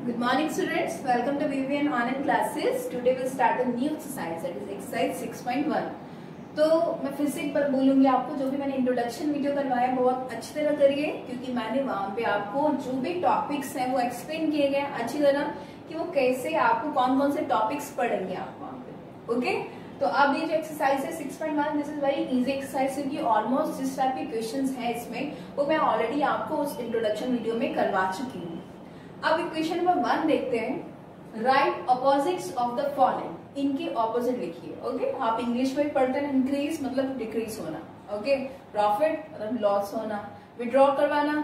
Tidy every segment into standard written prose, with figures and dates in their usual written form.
Good morning students, welcome to BVN online classes. Today we'll start a new exercise, that is exercise 6.1. तो मैं फिर से एक बार बोलूंगी आपको, जो भी मैंने इंट्रोडक्शन वीडियो करवाया बहुत अच्छी तरह करिए, क्योंकि मैंने वहां पे आपको जो भी टॉपिक्स हैं वो एक्सप्लेन किए गए अच्छी तरह कि वो कैसे आपको कौन कौन से टॉपिक्स पढ़ेंगे आप वहां पे। ओके, तो अब ये जो एक्सरसाइज है 6.1, this is very easy exercise, क्योंकि ऑलमोस्ट जिस टाइप के क्वेश्चंस हैं इसमें वो मैं ऑलरेडी आपको उस इंट्रोडक्शन वीडियो में करवा चुकी हूँ। अब इक्वेशन नंबर 1 देखते हैं। Right opposites of the following, इनके ऑपोजिट लिखिए। ओके, आप इंग्लिश में पढ़ते हैं इंक्रीज मतलब डिक्रीज होना, ओके, प्रॉफिट मतलब लॉस होना, विड्रॉ करवाना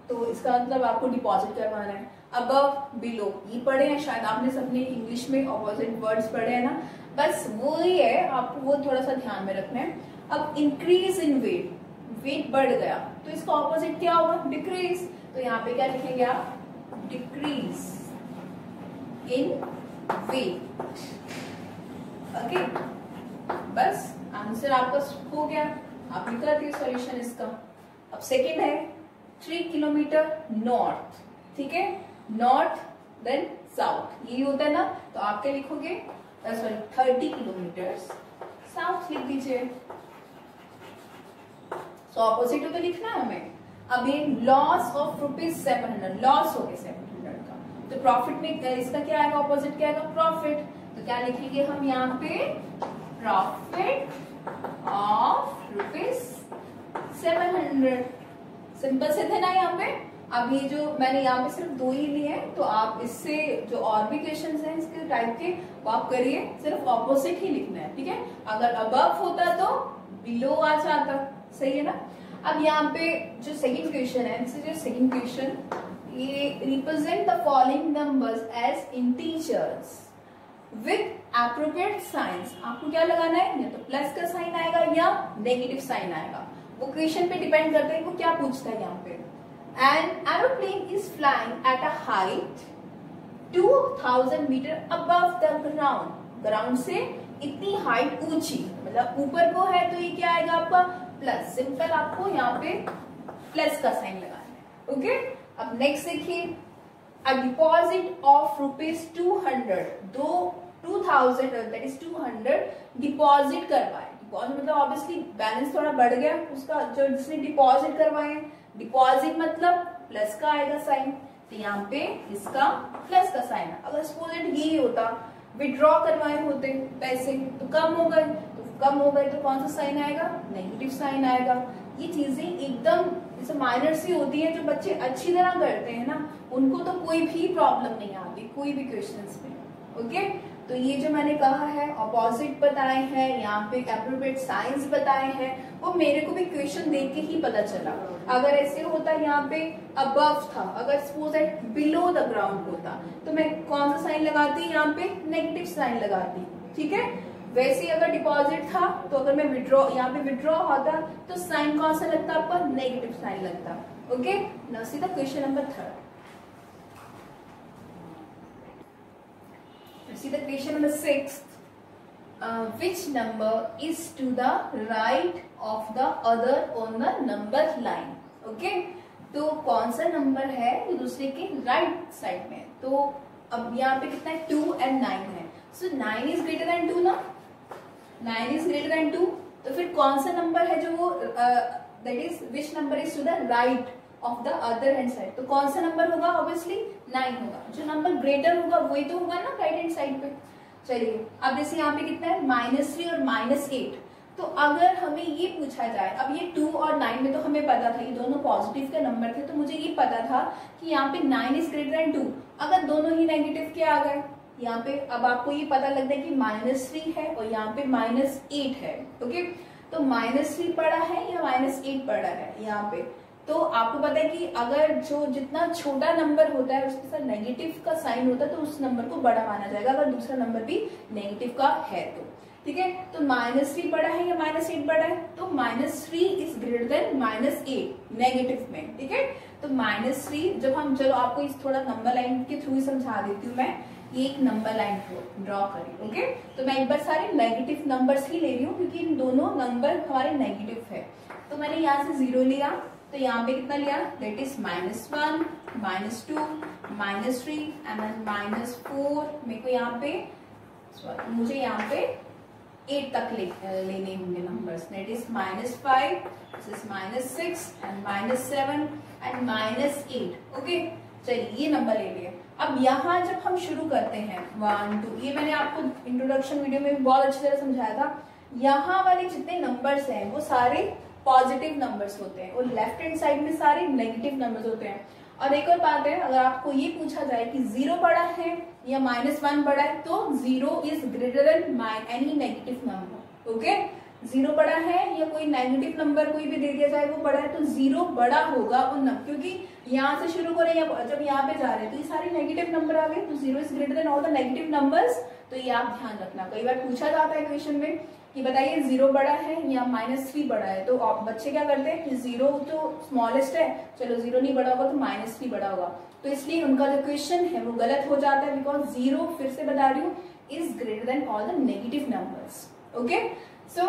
तो इसका मतलब आपको डिपॉजिट करवाना है, अबव बिलो ये पढ़े हैं शायद आपने सबने इंग्लिश में ऑपोजिट वर्ड्स पढ़े हैं ना, बस वो ही है, आपको वो थोड़ा सा ध्यान में रखना है। अब इंक्रीज इन वेट, वेट बढ़ गया तो इसका ऑपोजिट क्या होगा? डिक्रीज। तो यहाँ पे क्या लिखेंगे आप? Decrease in weight. ओके, बस आंसर आपका हो गया, आप निकल दिए सॉल्यूशन इसका। अब सेकेंड है 3 किलोमीटर नॉर्थ, ठीक है, नॉर्थ देन साउथ यही होता है ना, तो आप क्या लिखोगे? सॉरी 30 किलोमीटर साउथ लिख दीजिए। सो ऑपोजिट तो लिखना है हमें। अब ये लॉस ऑफ ₹700, लॉस हो गया 700 का, तो प्रॉफिट में इसका क्या आएगा? ऑपोजिट क्या आएगा? प्रॉफिट। तो क्या लिखेंगे हम यहाँ पे? Profit of ₹700। सिंपल से थे ना यहाँ पे। अब ये जो मैंने यहाँ पे सिर्फ 2 ही लिए हैं, तो आप इससे जो और भी क्वेश्चन हैं इसके टाइप के वो आप करिए, सिर्फ ऑपोजिट ही लिखना है, ठीक है। अगर अबव होता तो बिलो आ जाता, सही है ना। अब यहाँ पे जो सेकंड क्वेश्चन है, this is your second question, ये represent the following numbers as integers with appropriate signs. आपको क्या लगाना है? या तो प्लस का साइन आएगा या नेगेटिव साइन आएगा, वो क्वेश्चन पे डिपेंड करता है वो क्या पूछता है यहाँ पे। An aeroplane is flying at a height 2000 metre above the ground, ground से इतनी हाइट ऊंची, मतलब ऊपर को है, तो ये क्या आएगा आपका? प्लस। सिंपल आपको यहाँ पे प्लस का साइन लगाना है। ओके, अब नेक्स्ट देखिए, a deposit of ₹200, 2000 that is 200 deposit करवाए। डिपॉजिट मतलब ऑब्वियसली बैलेंस थोड़ा बढ़ गया उसका, जो जिसने डिपॉजिट करवाए। डिपॉजिट मतलब प्लस का आएगा साइन, तो यहाँ पे इसका प्लस का साइन है। अगर सपोज यही होता विड्रॉ करवाए होते पैसे तो कम हो गए, कम हो गए तो कौन सा साइन आएगा? नेगेटिव साइन आएगा। ये चीजें एकदम जैसे माइनर सी होती है, जो बच्चे अच्छी तरह करते हैं ना उनको तो कोई भी प्रॉब्लम नहीं आती कोई भी क्वेश्चंस में। ओके, तो ये जो मैंने कहा है ऑपोजिट बताए हैं, यहाँ पे एप्रोप्रिएट साइंस बताए हैं, वो मेरे को भी क्वेश्चन देख के ही पता चला। अगर ऐसे होता यहाँ पे अबव था, अगर suppose at below the ground होता तो मैं कौन सा साइन लगाती? यहाँ पे नेगेटिव साइन लगाती, ठीक है। वैसे अगर डिपॉजिट था तो अगर मैं विड्रॉ, यहाँ पे विड्रॉ होता तो साइन कौन सा लगता आपका? नेगेटिव साइन लगता। Okay, now see the question number 3rd। See the question number 6th. Which number is to the right of the other on the number line? Okay, तो कौन सा नंबर है जो दूसरे के राइट साइड में? तो अब यहाँ पे कितना है? 2 and 9 है। So 9 is greater than 2 ना? 9 is greater than 2, तो फिर कौन सा नंबर है जो वो that is which number is to the right of the other hand side? तो कौन सा नंबर होगा? ऑब्वियसली 9 होगा। जो नंबर ग्रेटर होगा वही तो होगा ना राइट हैंड साइड पे। चलिए, अब जैसे यहाँ पे कितना है? -3 और -8। तो अगर हमें ये पूछा जाए, अब ये 2 और 9 में तो हमें पता था ये दोनों पॉजिटिव के नंबर थे, तो मुझे ये पता था कि यहाँ पे 9 इज ग्रेटर देन 2। अगर दोनों ही नेगेटिव के आ गए यहाँ पे, अब आपको ये पता लगता है कि -3 है और यहाँ पे -8 है। ओके, तो -3 पड़ा है या -8 पड़ा है यहाँ पे, तो आपको पता है कि अगर जो जितना छोटा नंबर होता है उसके साथ नेगेटिव का साइन होता है तो उस नंबर को बड़ा माना जाएगा, अगर दूसरा नंबर भी नेगेटिव का है तो, ठीक है। तो -3 बड़ा है या -8 बड़ा है? तो -3 इज ग्रेटर देन -8 नेगेटिव में, ठीक है। तो -3 जब हम, चलो आपको इस थोड़ा नंबर लाइन के थ्रू ही समझा देती हूँ मैं, ये एक नंबर लाइन ड्रॉ करिए। ओके, तो मैं एक बार सारे नेगेटिव नंबर्स ही ले रही हूँ क्योंकि इन दोनों नंबर हमारे नेगेटिव है। तो मैंने यहाँ से 0 लिया, तो यहाँ पे कितना लिया, दैट इज -1, -2, -3 एंड देन -4। मेरे को यहाँ पे मुझे यहाँ पे 8 तक लेने होंगे numbers, that is -5, this is -6 and -7 and -8। Okay, चलिए ये नंबर ले लिए। अब यहाँ जब हम शुरू करते हैं 1 2, ये मैंने आपको इंट्रोडक्शन वीडियो में बहुत अच्छी तरह समझाया था। यहाँ वाले जितने नंबर्स हैं वो सारे पॉजिटिव नंबर्स होते हैं और लेफ्ट हैंड साइड में सारे नेगेटिव नंबर्स होते हैं। और एक और बात है, अगर आपको ये पूछा जाए कि 0 बड़ा है या -1 बड़ा है, तो 0 is greater then any negative number. Okay, 0 बड़ा है या कोई नेगेटिव नंबर कोई भी दे दिया जाए वो बड़ा है, तो 0 बड़ा होगा उन नंबर, क्योंकि यहाँ से शुरू करें या जब यहाँ पे जा रहे हैं तो ये सारे नेगेटिव नंबर आ गए, तो 0 is greater than all the negative numbers. तो ये आप ध्यान रखना, कई बार पूछा जाता है क्वेश्चन में कि बताइए 0 बड़ा है या -3 बड़ा है, तो बच्चे क्या करते हैं कि 0 तो स्मॉलेस्ट है, चलो 0 नहीं बड़ा होगा तो -3 बड़ा होगा, तो इसलिए उनका जो क्वेश्चन है वो गलत हो जाता है, बिकॉज 0, फिर से बता रही हूँ, is greater than all the negative numbers. Okay, so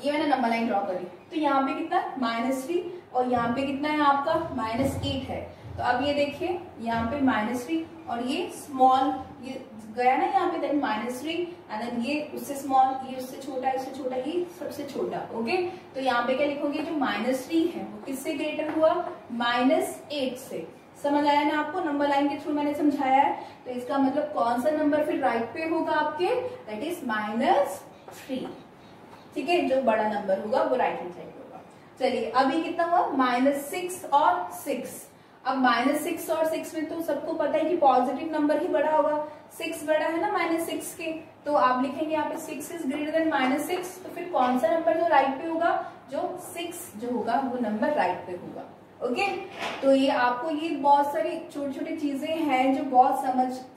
ये मैंने नंबर लाइन ड्रॉ करी, तो यहाँ पे कितना -3 और यहाँ पे कितना है आपका -8 है। तो अब ये देखिए यहाँ पे -3 और ये स्मॉल, ये गया ना यहाँ पे, देन -3 एंड देन ये उससे स्मॉल, ये उससे छोटा, इससे छोटा, ये सबसे छोटा। ओके, तो यहाँ पे क्या लिखोगे, जो -3 है वो किससे ग्रेटर हुआ, -8 से। समझ आया ना आपको, नंबर लाइन के थ्रू मैंने समझाया है। तो इसका मतलब कौन सा नंबर फिर राइट पे होगा आपके, दैट इज -3। ठीक है, जो बड़ा नंबर होगा वो राइट हैंड साइड होगा। चलिए अभी कितना हुआ, -6 और 6। अब -6 और 6 में तो सबको पता है कि पॉजिटिव नंबर ही बड़ा होगा, 6 बड़ा है ना -6 के, तो आप लिखेंगे यहाँ पे 6 इज ग्रेटर देन -6। तो फिर कौन सा नंबर जो राइट पे होगा, जो 6 जो होगा वो नंबर राइट पे होगा। ओके, तो ये आपको ये बहुत सारी छोटी छोटी चीजें हैं जो बहुत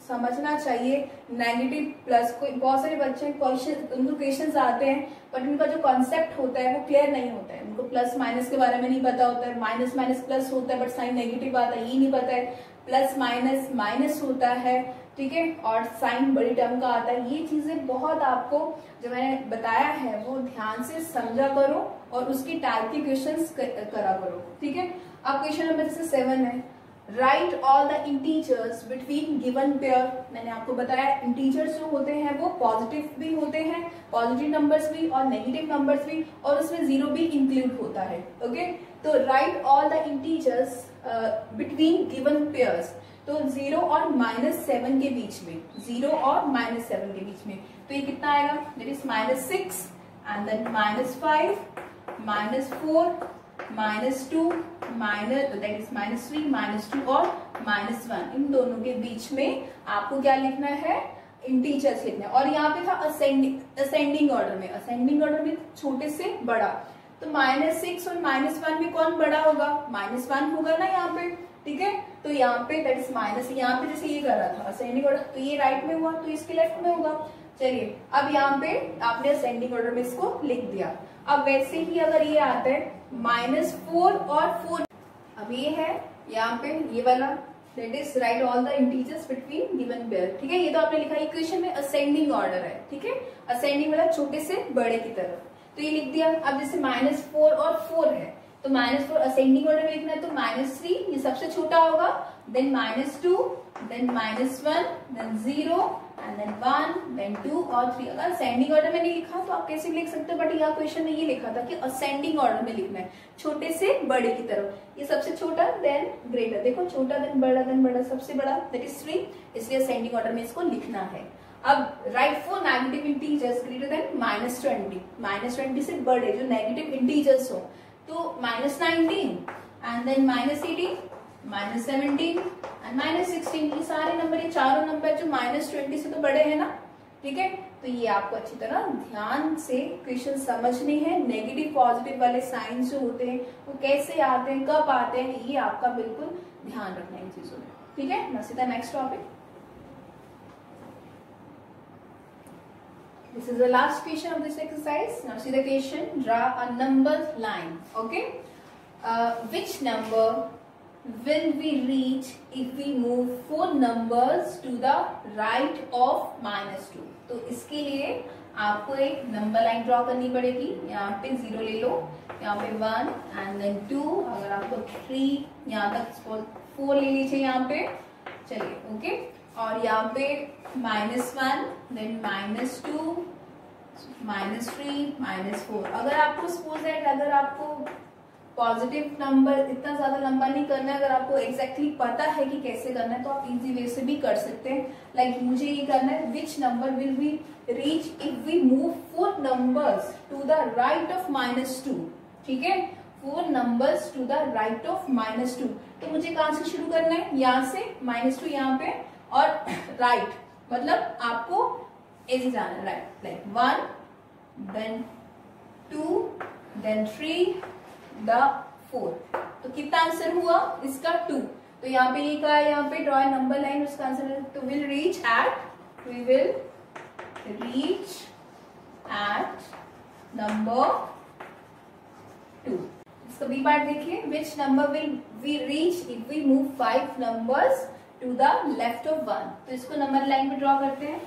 समझना चाहिए। नेगेटिव प्लस, कोई बहुत सारे बच्चे उनको क्वेश्चंस आते हैं बट उनका जो कॉन्सेप्ट होता है वो क्लियर नहीं होता है, उनको प्लस माइनस के बारे में नहीं पता होता है, माइनस माइनस प्लस होता है बट साइन नेगेटिव आता है, ये नहीं पता है, प्लस माइनस माइनस होता है, ठीक है, और साइन बड़ी टर्म का आता है। ये चीजें बहुत आपको जो मैंने बताया है वो ध्यान से समझा करो और उसकी टाइप के क्वेश्चंस करा करो। ठीक है, अब क्वेश्चन नंबर 7 है, right all the integers between given pair. मैंने आपको बताया इंटीजर्स जो होते हैं वो पॉजिटिव भी होते हैं, पॉजिटिव नंबर्स भी और नेगेटिव नंबर्स भी, और उसमें 0 भी इंक्लूड होता है। ओके, तो right all the integers between given pairs, तो 0 और -7 के बीच में, 0 और -7 के बीच में, तो ये कितना आएगा, that is -6 and then -5, -4, -2, that is -3, -2 और -1, इन दोनों के बीच में आपको क्या लिखना है, इंटीजर्स लिखना है। और यहाँ पे था असेंडिंग ऑर्डर में, असेंडिंग ऑर्डर में छोटे से बड़ा, तो -6 और -1 में कौन बड़ा होगा, -1 होगा ना यहाँ पे। ठीक है, तो यहाँ पे दैट इज माइनस, यहाँ पे जैसे ये कर रहा था असेंडिंग ऑर्डर, तो ये राइट में हुआ तो इसके लेफ्ट में होगा। चलिए अब यहाँ पे आपने असेंडिंग ऑर्डर में इसको लिख दिया। अब वैसे ही अगर ये आता है -4 और 4, अब ये है यहाँ पे ये वाला, that is right all the integers between given pair. ठीक है, ये तो आपने लिखा इक्वेशन में असेंडिंग ऑर्डर है। ठीक है, असेंडिंग वाला छोटे से बड़े की तरफ, तो ये लिख दिया। अब जैसे -4 और 4 है तो -4 असेंडिंग ऑर्डर में लिखना है, तो -3 ये सबसे छोटा होगा, then -2, then -1, then 0 and then 1, then 2 और 3। अगर असेंडिंग ऑर्डर में नहीं लिखा तो आप कैसे भी लिख सकते हो, बट यहाँ क्वेश्चन में ये लिखा था कि असेंडिंग ऑर्डर में लिखना है, छोटे से बड़े की तरफ। ये सबसे छोटा देन ग्रेटर, देखो छोटा देन बड़ा, सबसे बड़ा दैट इज 3, इसलिए असेंडिंग ऑर्डर में इसको लिखना है। अब right for negative integers greater than -20, -20 से बड़े जो नेगेटिव इंटीजर्स हो, तो -19 एंड देन -18, -17 एंड -16, ये सारे नंबर, ये चारों नंबर जो -20 से तो बड़े हैं ना। ठीक है, तो ये आपको अच्छी तरह ध्यान से क्वेश्चन समझने हैं। नेगेटिव पॉजिटिव वाले साइंस जो होते हैं वो कैसे आते हैं, कब आते हैं, ये आपका बिल्कुल ध्यान रखना है इन चीजों में। ठीक है, now see the next topic. This is the last question of this exercise. Now see the question. Draw a number line. Okay. Which number will we reach if we move 4 numbers to the right of -2? तो इसके लिए आपको एक number line draw करनी पड़ेगी। यहाँ पे 0 ले लो, यहाँ पे 1 एंड देन 2, अगर आपको 3 यहाँ तक 4 ले लीजिए यहाँ पे, चलिए ओके। और यहाँ पे -1 देन -2 -3 -4। अगर आपको सपोज दैट अगर आपको पॉजिटिव नंबर इतना ज्यादा लंबा नहीं करना है, अगर आपको एग्जैक्टली पता है कि कैसे करना है तो आप इजी वे से भी कर सकते हैं। लाइक मुझे ये करना है, which number will be reach if we move 4 numbers to the right of -2। ठीक है, 4 numbers to the right of -2। तो मुझे कहां से शुरू करना है, यहाँ से -2 यहाँ पे, और राइट मतलब आपको ऐसे जाना है, right, like 1 then 2 then 3 the 4। तो कितना आंसर हुआ इसका 2। तो यहाँ पे ये कहा, यहाँ पे ड्रॉ नंबर लाइन, उसका आंसर है तो विल रीच एट नंबर 2। इसका बी पार्ट देखिए, which number will we reach if we move 5 numbers to the left of 1। तो इसको नंबर लाइन में ड्रॉ करते हैं।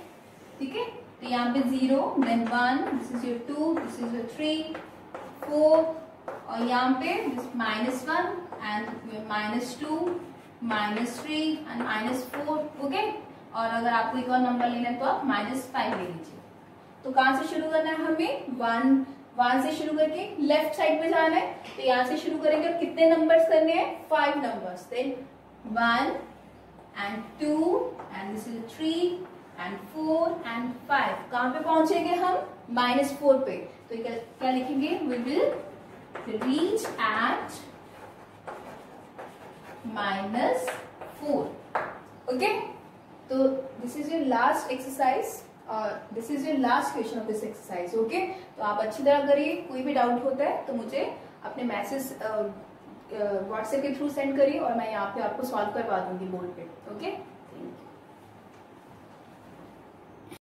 ठीक है, तो यहाँ पे 0 then 1, this is your 2, this is your 3 4, और यहाँ पे -1 एंड -2 -3 एंड -4। ओके, और अगर आपको एक और नंबर लेना है तो आप -5 ले लीजिए। तो कहां से शुरू करना है हमें, 1 से शुरू करके लेफ्ट साइड में जाना है। तो यहाँ से शुरू करेंगे, और कितने नंबर्स करने हैं, 5 नंबर्स। Then 1 and 2 and this is 3 and 4 and 5। कहां पे पहुंचेंगे हम, -4 पे। तो क्या लिखेंगे, we will reach at -4। Okay, तो this is your last exercise और this is your last question of this exercise. Okay, तो आप अच्छी तरह करिए। कोई भी डाउट होता है तो मुझे अपने मैसेज व्हाट्सएप के थ्रू सेंड करिए, और मैं यहाँ पे आपको सॉल्व करवा दूंगी बोर्ड पे। Okay, thank you.